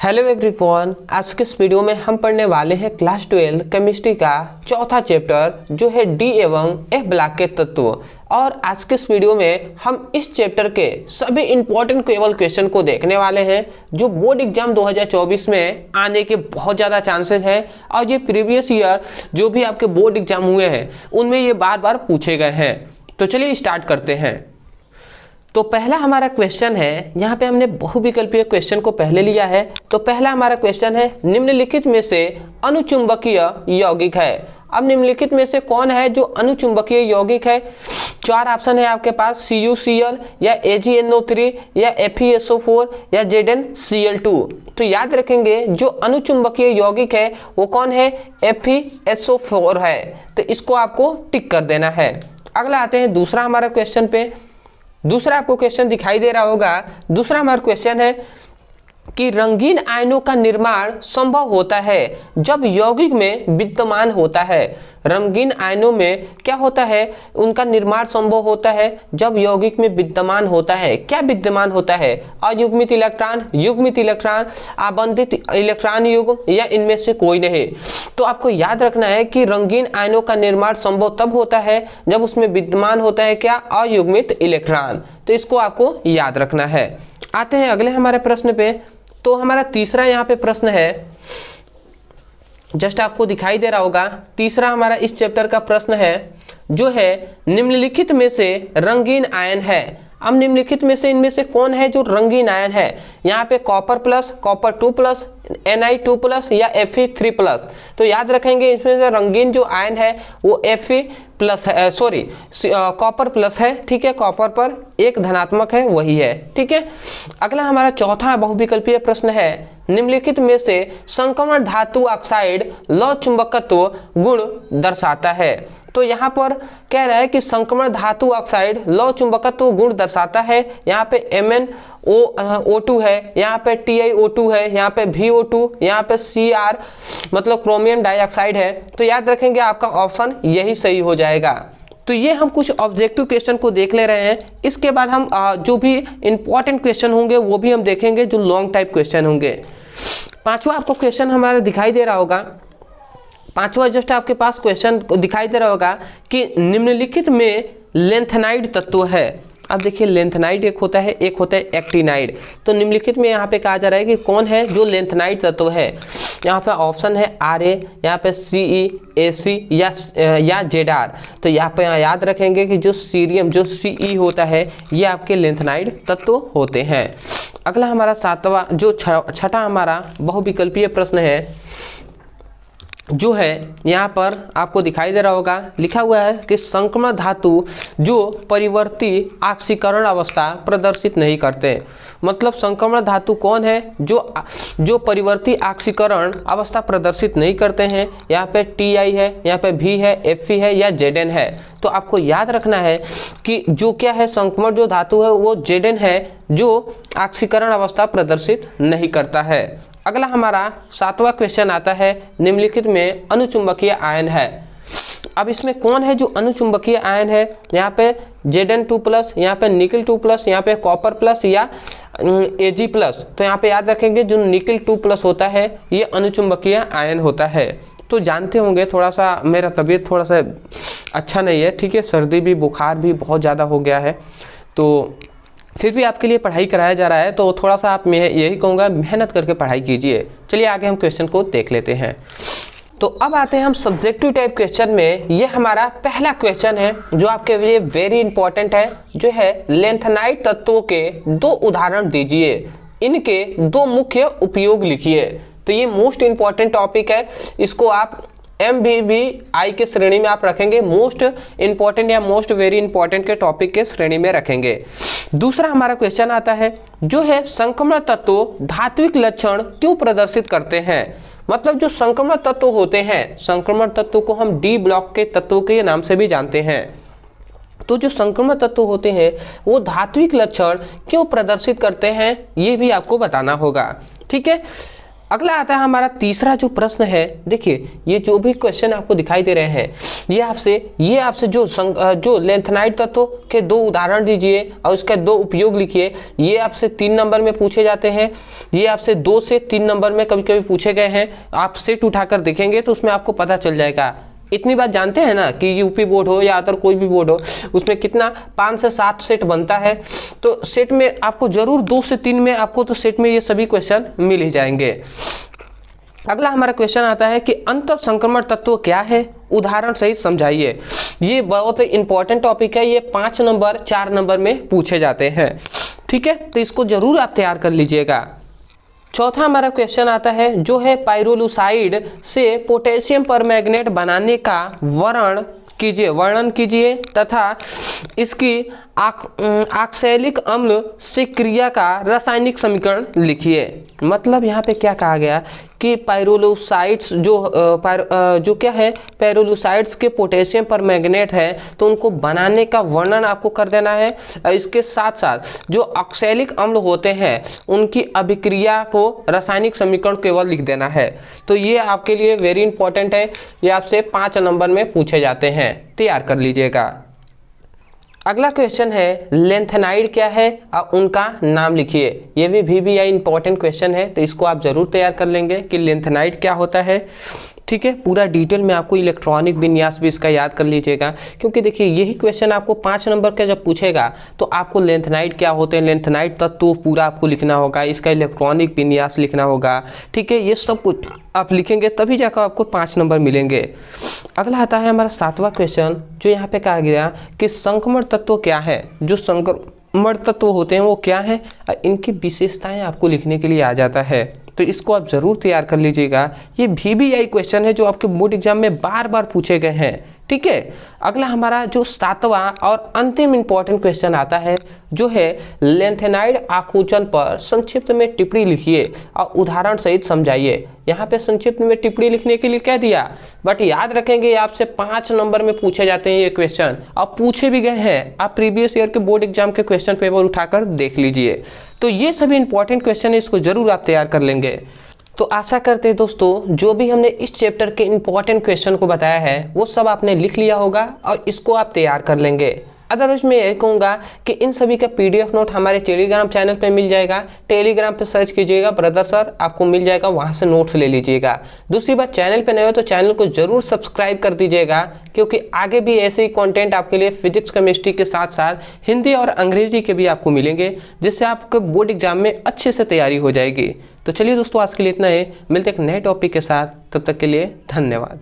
Hello everyone, आज के इस वीडियो में हम पढ़ने वाले हैं क्लास 12 केमिस्ट्री का चौथा चैप्टर जो है डी एवं एफ ब्लॉक के तत्व। और आज के इस वीडियो में हम इस चैप्टर के सभी इंपॉर्टेंट केवल क्वेश्चन को देखने वाले हैं जो बोर्ड एग्जाम 2024 में आने के बहुत ज़्यादा चांसेस हैं। और ये प्रीवियस ईयर जो भी आपके बोर्ड एग्जाम हुए हैं उनमें ये बार बार पूछे गए हैं। तो चलिए स्टार्ट करते हैं। तो पहला हमारा क्वेश्चन है, यहाँ पे हमने बहुविकल्पीय क्वेश्चन को पहले लिया है। तो पहला हमारा क्वेश्चन है, निम्नलिखित में से अनुचुंबकीय यौगिक है। अब निम्नलिखित में से कौन है जो अनुचुंबकीय यौगिक है? चार ऑप्शन है आपके पास, CuCl या AgNO3 या FeSO4 या ZnCl2। तो याद रखेंगे जो अनुचुंबकीय यौगिक है वो कौन है? FeSO4 है। तो इसको आपको टिक कर देना है। अगला आते हैं दूसरा हमारा क्वेश्चन पे। दूसरा आपको क्वेश्चन दिखाई दे रहा होगा। दूसरा हमारा क्वेश्चन है कि रंगीन आयनों का निर्माण संभव होता है जब यौगिक में विद्यमान होता है। रंगीन आयनों में क्या होता है? उनका निर्माण संभव होता है जब यौगिक में विद्यमान होता है। क्या विद्यमान होता है? अयुग्मित इलेक्ट्रॉन, युग्मित इलेक्ट्रॉन, आबंधित इलेक्ट्रॉन युग्म या इनमें से कोई नहीं। तो आपको याद रखना है कि रंगीन आयनों का निर्माण संभव तब होता है जब उसमें विद्यमान होता है क्या? अयुग्मित इलेक्ट्रॉन। तो इसको आपको याद रखना है। आते हैं अगले हमारे प्रश्न पे। तो हमारा तीसरा यहाँ पे प्रश्न है, जस्ट आपको दिखाई दे रहा होगा। तीसरा हमारा इस चैप्टर का प्रश्न है जो है निम्नलिखित में से रंगीन आयन है। अब निम्नलिखित में से इनमें से कौन है जो रंगीन आयन है? यहाँ पे कॉपर प्लस, कॉपर 2+, Ni2+ या Fe3+। तो याद रखेंगे इसमें से रंगीन जो आयन है वो Fe+ है, सॉरी कॉपर प्लस है। ठीक है, कॉपर पर एक धनात्मक है वही है। ठीक है, अगला हमारा चौथा बहुविकल्पीय प्रश्न है, निम्नलिखित में से संक्रमण धातु ऑक्साइड लौ चुंबकत्व गुण दर्शाता है। तो यहाँ पर कह रहा है कि संक्रमण धातु ऑक्साइड लौ चुंबकत्व गुण दर्शाता है। यहाँ पे MnO2 है, यहाँ पे TiO2 है, यहाँ पे VO2, यहाँ पे Cr मतलब क्रोमियम डाइऑक्साइड है। तो याद रखेंगे आपका ऑप्शन यही सही हो जाएगा। तो ये हम कुछ ऑब्जेक्टिव क्वेश्चन को देख ले रहे हैं। इसके बाद हम जो भी इंपॉर्टेंट क्वेश्चन होंगे वो भी हम देखेंगे जो लॉन्ग टाइप क्वेश्चन होंगे। पांचवा आपको क्वेश्चन हमारा दिखाई दे रहा होगा। पांचवा जस्ट आपके पास क्वेश्चन दिखाई दे रहा होगा कि निम्नलिखित में लेंथेनाइड तत्व है। अब देखिए लेंथेनाइड एक होता है एक्टिनाइड। तो निम्नलिखित में यहाँ पे कहा जा रहा है कि कौन है जो लेंथेनाइड तत्व है। यहाँ पे ऑप्शन है Ra, यहाँ पे Ce, Ac या Zr। तो यहाँ पे याद रखेंगे कि जो सीरियम जो Ce होता है ये आपके लेंथेनाइड तत्व होते हैं। अगला हमारा सातवां जो छठा हमारा बहुविकल्पीय प्रश्न है जो है यहाँ पर आपको दिखाई दे रहा होगा। लिखा हुआ है कि संक्रमण धातु जो परिवर्ती ऑक्सीकरण अवस्था प्रदर्शित नहीं करते। मतलब संक्रमण धातु कौन है जो परिवर्ती ऑक्सीकरण अवस्था प्रदर्शित नहीं करते हैं। यहाँ पे Ti है, यहाँ पे V है, Fe है या Zn है। तो आपको याद रखना है कि जो क्या है संक्रमण जो धातु है वो Zn है जो ऑक्सीकरण अवस्था प्रदर्शित नहीं करता है। अगला हमारा सातवां क्वेश्चन आता है, निम्नलिखित में अनुचुंबकीय आयन है। अब इसमें कौन है जो अनुचुंबकीय आयन है? यहाँ पे Zn2+, यहाँ पे निकल 2+, यहाँ पे कॉपर प्लस या Ag+। तो यहाँ पे याद रखेंगे जो निकल 2+ होता है ये अनुचुंबकीय आयन होता है। तो जानते होंगे थोड़ा सा मेरा तबीयत थोड़ा सा अच्छा नहीं है। ठीक है, सर्दी भी बुखार भी बहुत ज़्यादा हो गया है। तो फिर भी आपके लिए पढ़ाई कराया जा रहा है तो थोड़ा सा आप मैं यही कहूँगा मेहनत करके पढ़ाई कीजिए। चलिए आगे हम क्वेश्चन को देख लेते हैं। तो अब आते हैं हम सब्जेक्टिव टाइप क्वेश्चन में। ये हमारा पहला क्वेश्चन है जो आपके लिए वेरी इंपॉर्टेंट है जो है लेंथेनाइड तत्वों के दो उदाहरण दीजिए, इनके दो मुख्य उपयोग लिखिए। तो ये मोस्ट इंपॉर्टेंट टॉपिक है, इसको आप MBBI के श्रेणी में आप रखेंगे, मोस्ट इंपॉर्टेंट या मोस्ट वेरी इंपॉर्टेंट के टॉपिक के श्रेणी में रखेंगे। दूसरा हमारा क्वेश्चन आता है जो है संक्रमण तत्व धात्विक लक्षण क्यों प्रदर्शित करते हैं। मतलब जो संक्रमण तत्व होते हैं, संक्रमण तत्व को हम D ब्लॉक के तत्वों के नाम से भी जानते हैं। तो जो संक्रमण तत्व होते हैं वो धात्विक लक्षण क्यों प्रदर्शित करते हैं ये भी आपको बताना होगा। ठीक है, अगला आता है हमारा तीसरा जो प्रश्न है। देखिए ये जो भी क्वेश्चन आपको दिखाई दे रहे हैं ये आपसे जो लेंथेनाइड तत्व के दो उदाहरण दीजिए और उसका दो उपयोग लिखिए। ये आपसे 3 नंबर में पूछे जाते हैं, ये आपसे 2 से 3 नंबर में कभी कभी पूछे गए हैं। आप सेट उठाकर देखेंगे तो उसमें आपको पता चल जाएगा। इतनी बात जानते हैं ना कि यूपी बोर्ड हो या अदर कोई भी बोर्ड हो उसमें कितना 5 से 7 सेट बनता है। तो सेट में आपको जरूर 2 से 3 में आपको तो सेट में ये सभी क्वेश्चन मिल ही जाएंगे। अगला हमारा क्वेश्चन आता है कि अंतर संक्रमण तत्व क्या है, उदाहरण सहित समझाइए। ये बहुत इंपॉर्टेंट टॉपिक है, ये 5 नंबर 4 नंबर में पूछे जाते हैं। ठीक है, तो इसको जरूर आप तैयार कर लीजिएगा। चौथा हमारा क्वेश्चन आता है जो है पाइरोलुसाइड से पोटेशियम परमैंगनेट बनाने का वर्णन कीजिए तथा इसकी ऑक्सैलिक अम्ल से क्रिया का रासायनिक समीकरण लिखिए। मतलब यहाँ पे क्या कहा गया कि पाइरोलुसाइड्स जो क्या है, पाइरोलुसाइड्स के पोटेशियम परमैंगनेट है तो उनको बनाने का वर्णन आपको कर देना है। और इसके साथ साथ जो ऑक्सैलिक अम्ल होते हैं उनकी अभिक्रिया को रासायनिक समीकरण केवल लिख देना है। तो ये आपके लिए वेरी इंपॉर्टेंट है, ये आपसे 5 नंबर में पूछे जाते हैं, तैयार कर लीजिएगा। अगला क्वेश्चन है लेंथेनाइड क्या है और उनका नाम लिखिए। ये भी VBI इंपॉर्टेंट क्वेश्चन है, तो इसको आप जरूर तैयार कर लेंगे कि लेंथेनाइड क्या होता है। ठीक है, पूरा डिटेल में आपको इलेक्ट्रॉनिक विन्यास भी इसका याद कर लीजिएगा, क्योंकि देखिए यही क्वेश्चन आपको 5 नंबर का जब पूछेगा तो आपको लेंथेनाइड क्या होते हैं, लेंथेनाइड तत्व पूरा आपको लिखना होगा, इसका इलेक्ट्रॉनिक विन्यास लिखना होगा। ठीक है, ये सब कुछ आप लिखेंगे तभी जाकर आपको 5 नंबर मिलेंगे। अगला आता है हमारा 7वां क्वेश्चन, जो यहाँ पे कहा गया कि संक्रमण तत्व क्या है। जो संक्रमण तत्व होते हैं वो क्या है, इनकी विशेषताएं आपको लिखने के लिए आ जाता है, तो इसको आप जरूर तैयार कर लीजिएगा। ये VBI क्वेश्चन है जो आपके बोर्ड एग्जाम में बार बार पूछे गए हैं। ठीक है, अगला हमारा जो 7वां और अंतिम इंपॉर्टेंट क्वेश्चन आता है जो है लेंथेनाइड आकुंचन पर संक्षिप्त में टिप्पणी लिखिए और उदाहरण सहित समझाइए। यहाँ पे संक्षिप्त में टिप्पणी लिखने के लिए कह दिया, बट याद रखेंगे आपसे 5 नंबर में पूछे जाते हैं ये क्वेश्चन, अब पूछे भी गए हैं। आप प्रीवियस ईयर के बोर्ड एग्जाम के क्वेश्चन पेपर उठाकर देख लीजिए। तो ये सभी इंपॉर्टेंट क्वेश्चन है, इसको जरूर आप तैयार कर लेंगे। तो आशा करते हैं दोस्तों जो भी हमने इस चैप्टर के इंपॉर्टेंट क्वेश्चन को बताया है वो सब आपने लिख लिया होगा और इसको आप तैयार कर लेंगे। अदरवाइज मैं यही कहूँगा कि इन सभी का PDF नोट हमारे टेलीग्राम चैनल पे मिल जाएगा। टेलीग्राम पे सर्च कीजिएगा ब्रदर सर, आपको मिल जाएगा, वहाँ से नोट्स ले लीजिएगा। दूसरी बात, चैनल पे नए हो तो चैनल को जरूर सब्सक्राइब कर दीजिएगा, क्योंकि आगे भी ऐसे ही कंटेंट आपके लिए फिजिक्स केमिस्ट्री के साथ साथ हिंदी और अंग्रेजी के भी आपको मिलेंगे, जिससे आपके बोर्ड एग्जाम में अच्छे से तैयारी हो जाएगी। तो चलिए दोस्तों, आज के लिए इतना ही, मिलते एक नए टॉपिक के साथ, तब तक के लिए धन्यवाद।